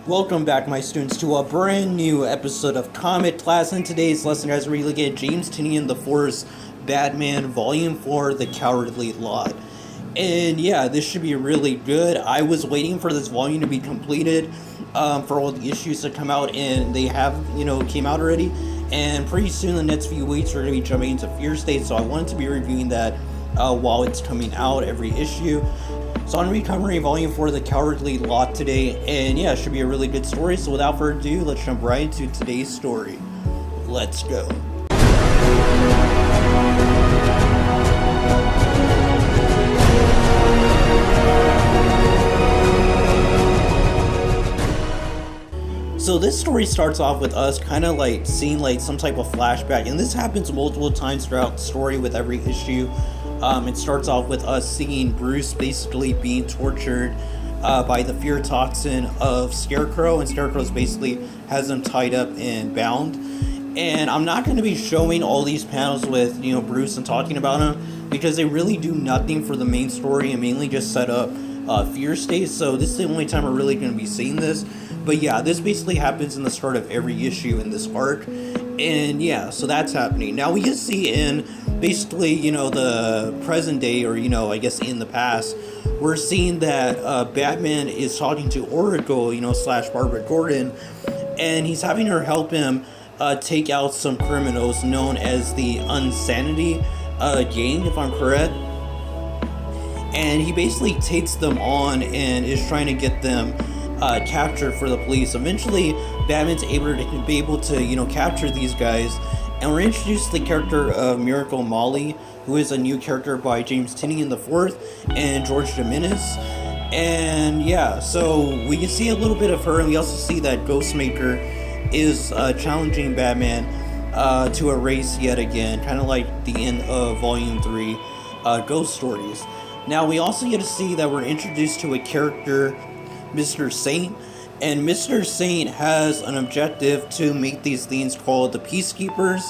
Welcome back, my students, to a brand new episode of Comic Class. In today's lesson, guys, we're looking at James Tynion the Fourth's Batman Volume 4, The Cowardly Lot. And yeah, this should be really good. I was waiting for this volume to be completed, for all the issues to come out, and they have, came out already. And pretty soon, the next few weeks, we're going to be jumping into Fear State, so I wanted to be reviewing that while it's coming out, every issue. So I'm going to be covering Volume 4 of The Cowardly Lot today, and yeah, it should be a really good story. So without further ado, let's jump right into today's story. Let's go. So this story starts off with us kind of like seeing like some type of flashback, and this happens multiple times throughout the story with every issue. It starts off with us seeing Bruce basically being tortured by the fear toxin of Scarecrow, and Scarecrow basically has him tied up and bound. And I'm not going to be showing all these panels with Bruce and talking about him, because they really do nothing for the main story and mainly just set up Fear State. So this is the only time we're really going to be seeing this. But yeah, this basically happens in the start of every issue in this arc. And yeah, so that's happening. Now we can see in basically, the present day, or, I guess in the past, we're seeing that Batman is talking to Oracle, slash Barbara Gordon, and he's having her help him take out some criminals known as the Unsanity gang, if I'm correct. And he basically takes them on and is trying to get them captured for the police. Eventually, Batman's able to capture these guys, and we're introduced to the character of Miracle Molly, who is a new character by James Tynion IV and George Jimenez. And yeah, so we can see a little bit of her, and we also see that Ghostmaker is challenging Batman to a race yet again, kind of like the end of Volume 3 Ghost Stories. Now we also get to see that we're introduced to a character, Mr. Saint, and Mr. Saint has an objective to make these things called the Peacekeepers,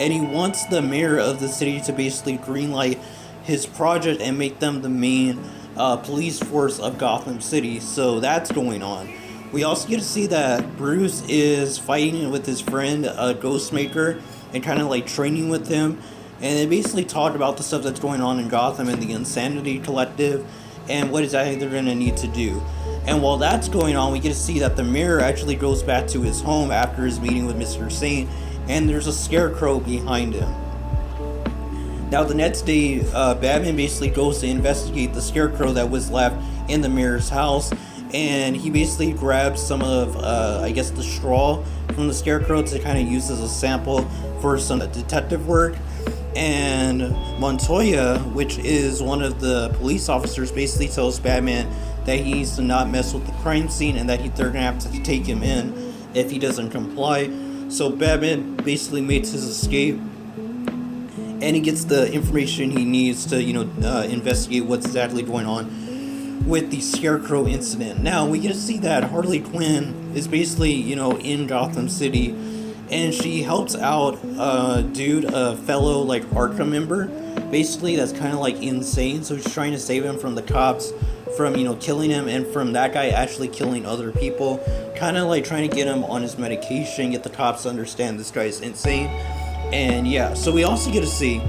and he wants the mayor of the city to basically greenlight his project and make them the main police force of Gotham City. So that's going on. We also get to see that Bruce is fighting with his friend Ghostmaker and kind of like training with him, and they basically talk about the stuff that's going on in Gotham and the Insanity Collective and what exactly they're going to need to do. And while that's going on, we get to see that the mayor actually goes back to his home after his meeting with Mr. Saint, and there's a Scarecrow behind him. Now the next day, Batman basically goes to investigate the Scarecrow that was left in the mayor's house, and he basically grabs some of, the straw from the Scarecrow to kind of use as a sample for some detective work. And Montoya, which is one of the police officers, basically tells Batman that he needs to not mess with the crime scene, and that they're gonna have to take him in if he doesn't comply. So Batman basically makes his escape, and he gets the information he needs to investigate what's exactly going on with the Scarecrow incident. Now we get to see that Harley Quinn is basically in Gotham City, and she helps out a fellow like Arkham member, basically that's kind of like insane. So she's trying to save him from the cops from killing him, and from that guy actually killing other people, kind of like trying to get him on his medication, get the cops to understand this guy's insane. And yeah, so we also get to see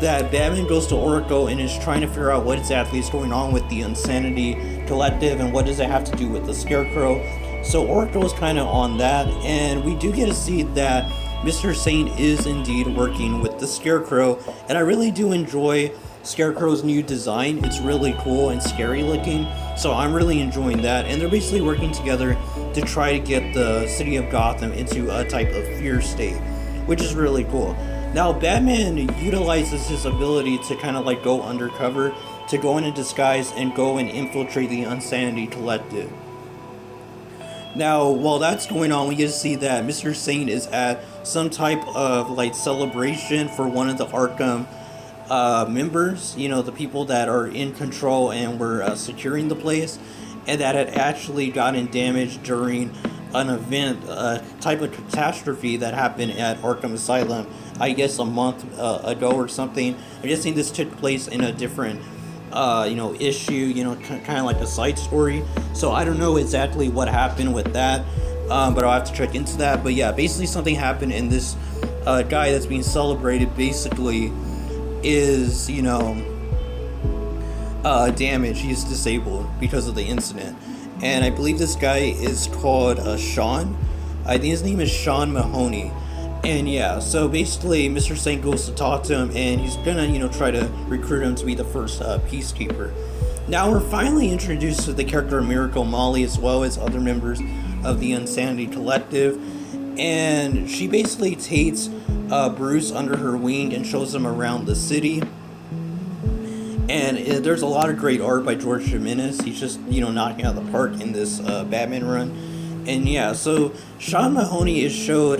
that Batman goes to Oracle and is trying to figure out what exactly is going on with the Insanity Collective and what does it have to do with the Scarecrow. So Oracle is kind of on that, and we do get to see that Mr. Saint is indeed working with the Scarecrow, and I really do enjoy Scarecrow's new design. It's really cool and scary looking, so I'm really enjoying that. And they're basically working together to try to get the city of Gotham into a type of fear state, which is really cool. Now Batman utilizes his ability to kind of like go undercover, to go in a disguise and go and infiltrate the Insanity Collective. Now, while that's going on, we get to see that Mr. Saint is at some type of like celebration for one of the Arkham members, the people that are in control and were securing the place, and that had actually gotten damaged during an event, a type of catastrophe that happened at Arkham Asylum, I guess a month ago or something. I just think this took place in a different issue, kind of like a side story. So I don't know exactly what happened with that, but I'll have to check into that. But yeah, basically something happened, and this guy that's being celebrated basically is, damaged. He's disabled because of the incident. And I believe this guy is called Sean. I think his name is Sean Mahoney. And yeah, so basically Mr. Saint goes to talk to him, and he's gonna, try to recruit him to be the first peacekeeper. Now we're finally introduced to the character of Miracle Molly, as well as other members of the Insanity Collective. And she basically takes Bruce under her wing and shows him around the city. And there's a lot of great art by George Jimenez. He's just, knocking out the park in this Batman run. And yeah, so Sean Mahoney is showed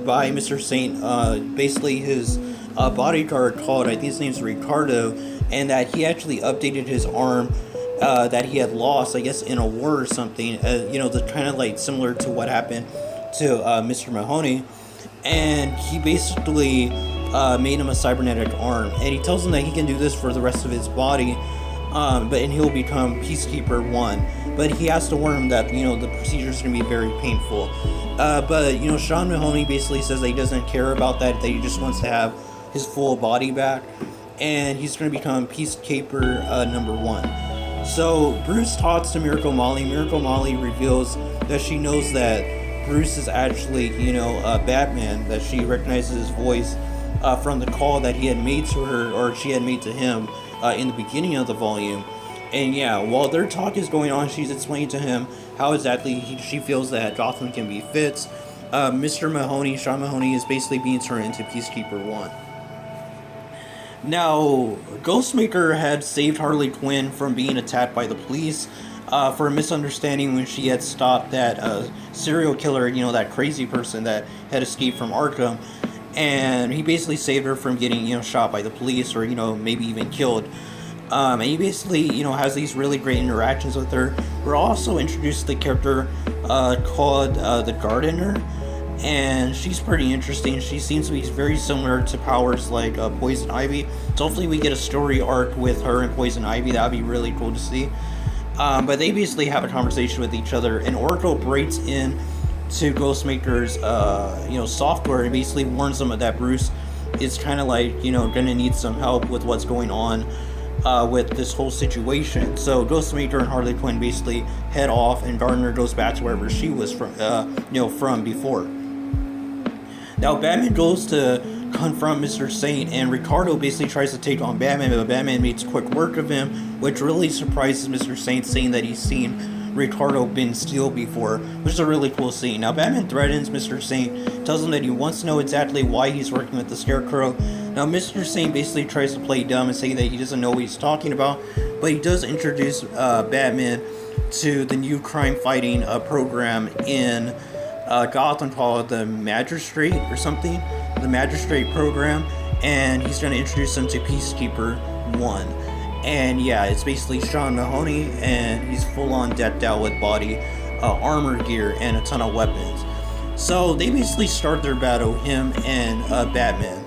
by Mr. Saint, basically his bodyguard called, I think his name's Ricardo, and that he actually updated his arm that he had lost, I guess, in a war or something, the kind of like similar to what happened to Mr. Mahoney. And he basically made him a cybernetic arm, and he tells him that he can do this for the rest of his body, and he'll become Peacekeeper 1. But he has to warn him that, the procedure is going to be very painful. But Sean Mahoney basically says that he doesn't care about that he just wants to have his full body back, and he's going to become Peacekeeper number 1. So Bruce talks to Miracle Molly. Miracle Molly reveals that she knows that Bruce is actually, Batman, that she recognizes his voice from the call that he had made to her, or she had made to him in the beginning of the volume. And yeah, while their talk is going on, she's explaining to him how exactly she feels that Gotham can be fixed. Mr. Mahoney, Sean Mahoney, is basically being turned into Peacekeeper 1. Now, Ghostmaker had saved Harley Quinn from being attacked by the police for a misunderstanding when she had stopped that serial killer, that crazy person that had escaped from Arkham. And he basically saved her from getting, shot by the police, or, maybe even killed. And he basically, has these really great interactions with her. We're also introduced to the character called the Gardener, and she's pretty interesting. She seems to be very similar to powers like Poison Ivy. So hopefully we get a story arc with her and Poison Ivy. That would be really cool to see. But they basically have a conversation with each other, and Oracle breaks in to Ghostmaker's, software, and basically warns them that Bruce is kind of like, gonna need some help with what's going on with this whole situation. So Ghostmaker and Harley Quinn basically head off, and Gardner goes back to wherever she was from, from before. Now Batman goes to confront Mr. Saint, and Ricardo basically tries to take on Batman, but Batman makes quick work of him, which really surprises Mr. Saint, saying that he's seen Ricardo been Steel before, which is a really cool scene. Now Batman threatens Mr. Saint, tells him that he wants to know exactly why he's working with the Scarecrow. Now Mr. Saint basically tries to play dumb and say that he doesn't know what he's talking about, but he does introduce Batman to the new crime fighting program in Gotham called the Magistrate or something, the Magistrate program, and he's going to introduce him to Peacekeeper 1. And yeah, it's basically Sean Mahoney, and he's full on decked out with body armor gear and a ton of weapons. So they basically start their battle, him and Batman.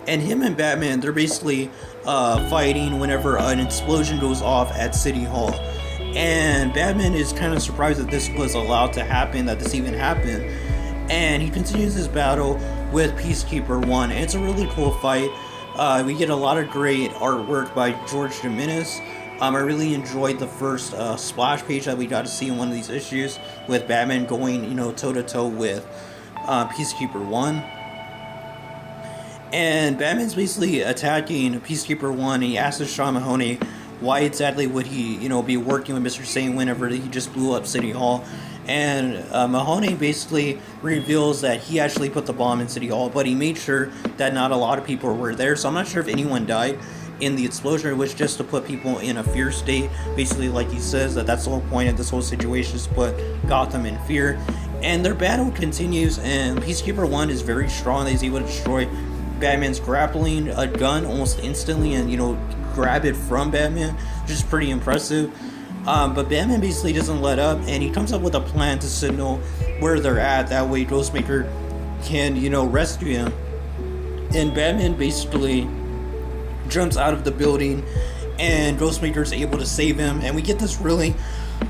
And him and Batman, they're basically fighting whenever an explosion goes off at City Hall. And Batman is kind of surprised that this was allowed to happen, that this even happened. And he continues his battle with Peacekeeper 1. And it's a really cool fight. We get a lot of great artwork by George Jimenez. I really enjoyed the first splash page that we got to see in one of these issues, with Batman going, toe-to-toe with Peacekeeper 1. And Batman's basically attacking Peacekeeper 1, and he asks Sean Mahoney why exactly would he, be working with Mr. Sane whenever he just blew up City Hall. And Mahoney basically reveals that he actually put the bomb in City Hall, but he made sure that not a lot of people were there. So I'm not sure if anyone died in the explosion. It was just to put people in a fear state. Basically, like he says, that's the whole point of this whole situation, is to put Gotham in fear. And their battle continues, and Peacekeeper 1 is very strong. He's able to destroy Batman's grappling a gun almost instantly, and grab it from Batman, which is pretty impressive. But Batman basically doesn't let up, and he comes up with a plan to signal where they're at. That way Ghostmaker can, rescue him. And Batman basically jumps out of the building, and Ghostmaker's able to save him. And we get this really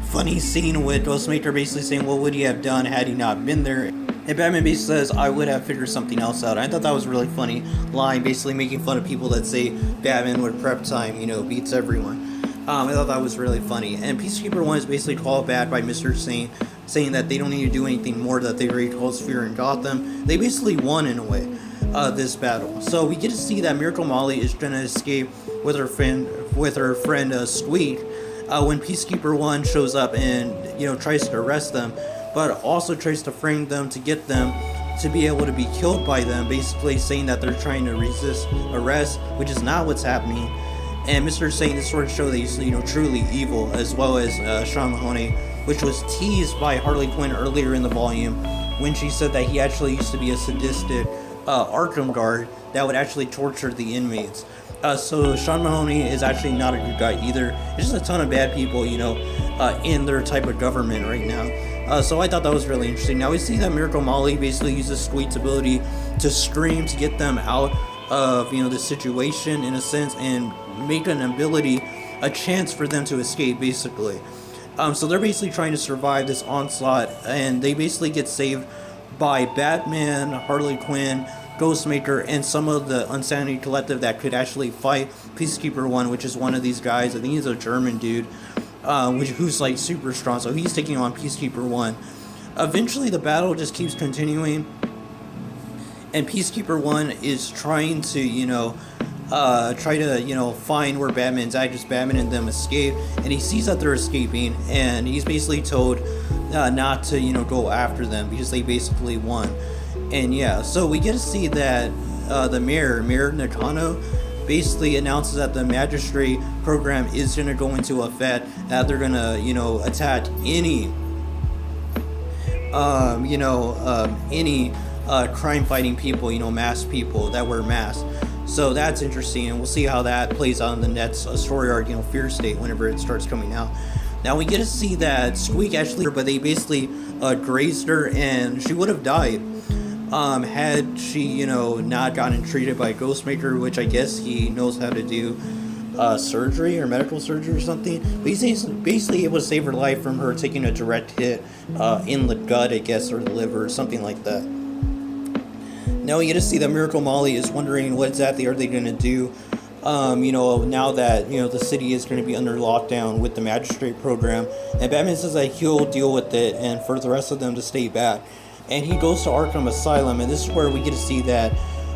funny scene with Ghostmaker basically saying, what would he have done had he not been there? And Batman basically says, I would have figured something else out. I thought that was a really funny line, basically making fun of people that say Batman with prep time, beats everyone. I thought that was really funny. And Peacekeeper 1 is basically called back by Mr. Sane, saying that they don't need to do anything more, that they already caused fear in Gotham. They basically won, in a way, this battle. So we get to see that Miracle Molly is trying to escape with her friend Squeak, when Peacekeeper 1 shows up and, tries to arrest them, but also tries to frame them to get them to be able to be killed by them, basically saying that they're trying to resist arrest, which is not what's happening. And Mr. Satan is sort of show that he's, truly evil, as well as Sean Mahoney, which was teased by Harley Quinn earlier in the volume when she said that he actually used to be a sadistic Arkham guard that would actually torture the inmates. So Sean Mahoney is actually not a good guy either. There's just a ton of bad people, in their type of government right now. So I thought that was really interesting. Now we see that Miracle Molly basically uses Squeak's ability to scream to get them out of, the situation, in a sense, and make a chance for them to escape, basically. So they're basically trying to survive this onslaught, and they basically get saved by Batman, Harley Quinn, Ghostmaker, and some of the Unsanity Collective that could actually fight Peacekeeper 1, which is one of these guys. I think he's a German dude, who's like super strong, so he's taking on Peacekeeper 1. Eventually the battle just keeps continuing, and Peacekeeper 1 is trying to, find where Batman's at, just Batman and them escape, and he sees that they're escaping, and he's basically told not to, go after them, because they basically won. And yeah, so we get to see that the Mayor Nakano, basically announces that the magistrate program is going to go into effect, that they're going to, attack any crime-fighting people, masked people that wear masks. So that's interesting, and we'll see how that plays out in the next story arc, Fear State, whenever it starts coming out. Now we get to see that Squeak actually, but they basically grazed her, and she would have died had she, not gotten treated by Ghostmaker, which I guess he knows how to do surgery or medical surgery or something. But he's basically able to save her life from her taking a direct hit in the gut, I guess, or the liver, or something like that. Now we get to see that Miracle Molly is wondering what exactly are they going to do, now that, the city is going to be under lockdown with the magistrate program. And Batman says that he'll deal with it, and for the rest of them to stay back. And he goes to Arkham Asylum, and this is where we get to see that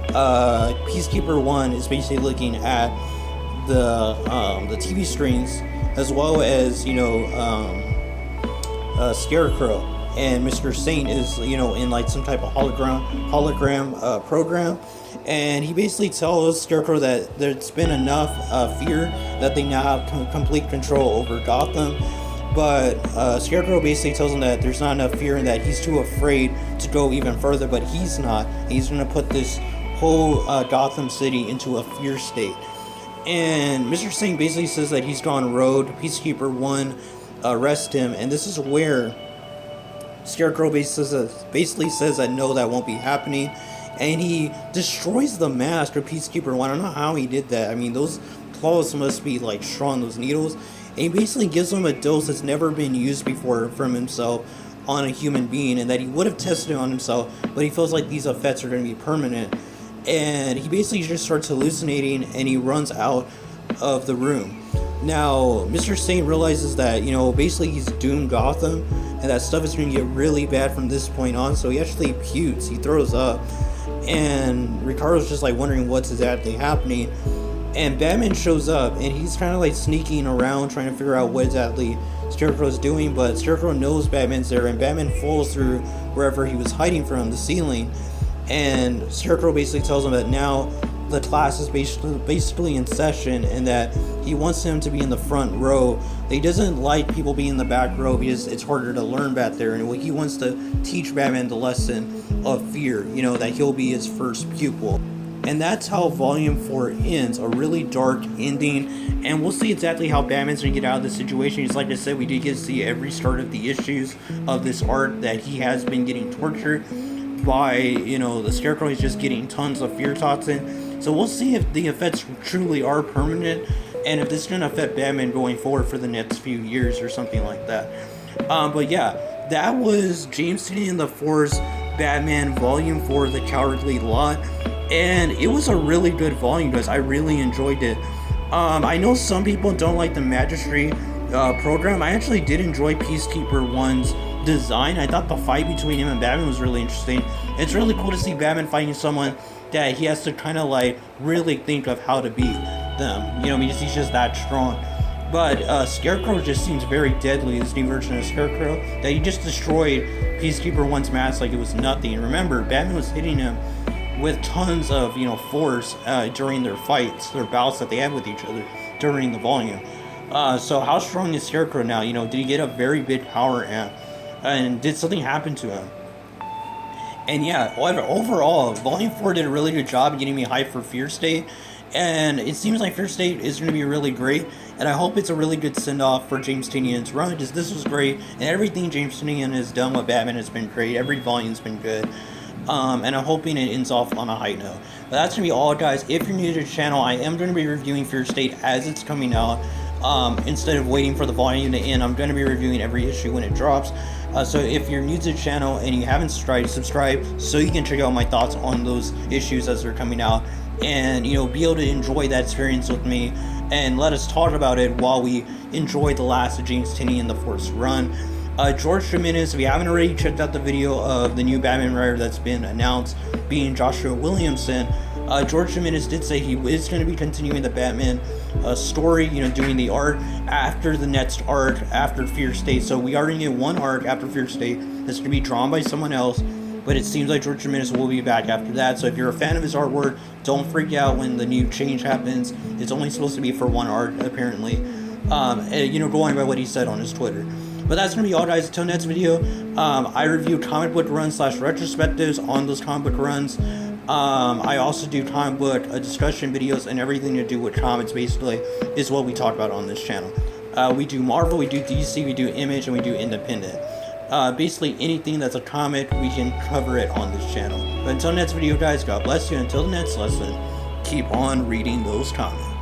Peacekeeper 1 is basically looking at the TV screens, as well as, Scarecrow. And Mr. Saint is, in like some type of hologram program. And he basically tells Scarecrow that there's been enough fear that they now have complete control over Gotham. But Scarecrow basically tells him that there's not enough fear and that he's too afraid to go even further, but he's not. He's going to put this whole Gotham City into a fear state. And Mr. Singh basically says that he's gone rogue. Peacekeeper 1 arrest him, and this is where Scarecrow basically says that no, that won't be happening. And he destroys the mask of Peacekeeper 1. I don't know how he did that. I mean, those claws must be like strong, those needles. And he basically gives him a dose that's never been used before from himself on a human being, and that he would have tested on himself, but he feels like these effects are going to be permanent. And he basically just starts hallucinating, and he runs out of the room. Now, Mr. Sane realizes that, basically he's doomed Gotham, and that stuff is going to get really bad from this point on, so he actually pukes, he throws up, and Ricardo's just like wondering what's exactly happening. And Batman shows up, and he's kind of like sneaking around trying to figure out what exactly Scarecrow's doing, but Scarecrow knows Batman's there, and Batman falls through wherever he was hiding from, the ceiling. And Scarecrow basically tells him that now the class is basically in session, and that he wants him to be in the front row. He doesn't like people being in the back row because it's harder to learn back there, and he wants to teach Batman the lesson of fear, that he'll be his first pupil. And that's how Volume 4 ends, a really dark ending, and we'll see exactly how Batman's going to get out of the situation. Just like I said, we did get to see every start of the issues of this arc, that he has been getting tortured by, the Scarecrow is just getting tons of fear toxin. So we'll see if the effects truly are permanent, and if this is going to affect Batman going forward for the next few years or something like that. But yeah, that was James Tynion the Force Batman Volume 4, The Cowardly Lot, and it was a really good volume, guys. I really enjoyed it. I know some people don't like the Magistrate program. I actually did enjoy Peacekeeper 1's design. I thought the fight between him and Batman was really interesting. It's really cool to see Batman fighting someone that he has to kind of like really think of how to beat them, you know, because he's just that strong. But Scarecrow just seems very deadly, this new version of Scarecrow, that he just destroyed Peacekeeper 1's mask like it was nothing. Remember, Batman was hitting him with tons of, you know, force during their fights, their bouts that they had with each other during the volume. So how strong is Scarecrow now? You know, did he get a very big power amp? And did something happen to him? And yeah, overall, Volume 4 did a really good job of getting me hyped for Fear State. And it seems like Fear State is going to be really great. And I hope it's a really good send-off for James Tynion's run, because this was great. And everything James Tynion has done with Batman has been great. Every volume's been good. And I'm hoping it ends off on a high note. But that's going to be all, guys. If you're new to the channel, I am going to be reviewing Fear State as it's coming out. Instead of waiting for the volume to end, I'm going to be reviewing every issue when it drops. So if you're new to the channel and you haven't subscribe so you can check out my thoughts on those issues as they're coming out, and, you know, be able to enjoy that experience with me, and let us talk about it while we enjoy the last of James Tynion the Force run. George Jimenez, if you haven't already checked out the video of the new Batman writer that's been announced, being Joshua Williamson, George Jimenez did say he is going to be continuing the Batman story, you know, doing the art after the next arc after Fear State. So we already knew one arc after Fear State that's going to be drawn by someone else, but it seems like George Jimenez will be back after that. So if you're a fan of his artwork, don't freak out when the new change happens. It's only supposed to be for one arc, apparently. You know, going by what he said on his Twitter. But that's going to be all, guys. Until next video, I review comic book runs / retrospectives on those comic book runs. I also do comic book discussion videos, and everything to do with comics basically is what we talk about on this channel. We do Marvel, we do DC, we do Image, and we do Independent. Basically anything that's a comic, we can cover it on this channel. But until next video, guys, God bless you. Until the next lesson, keep on reading those comics.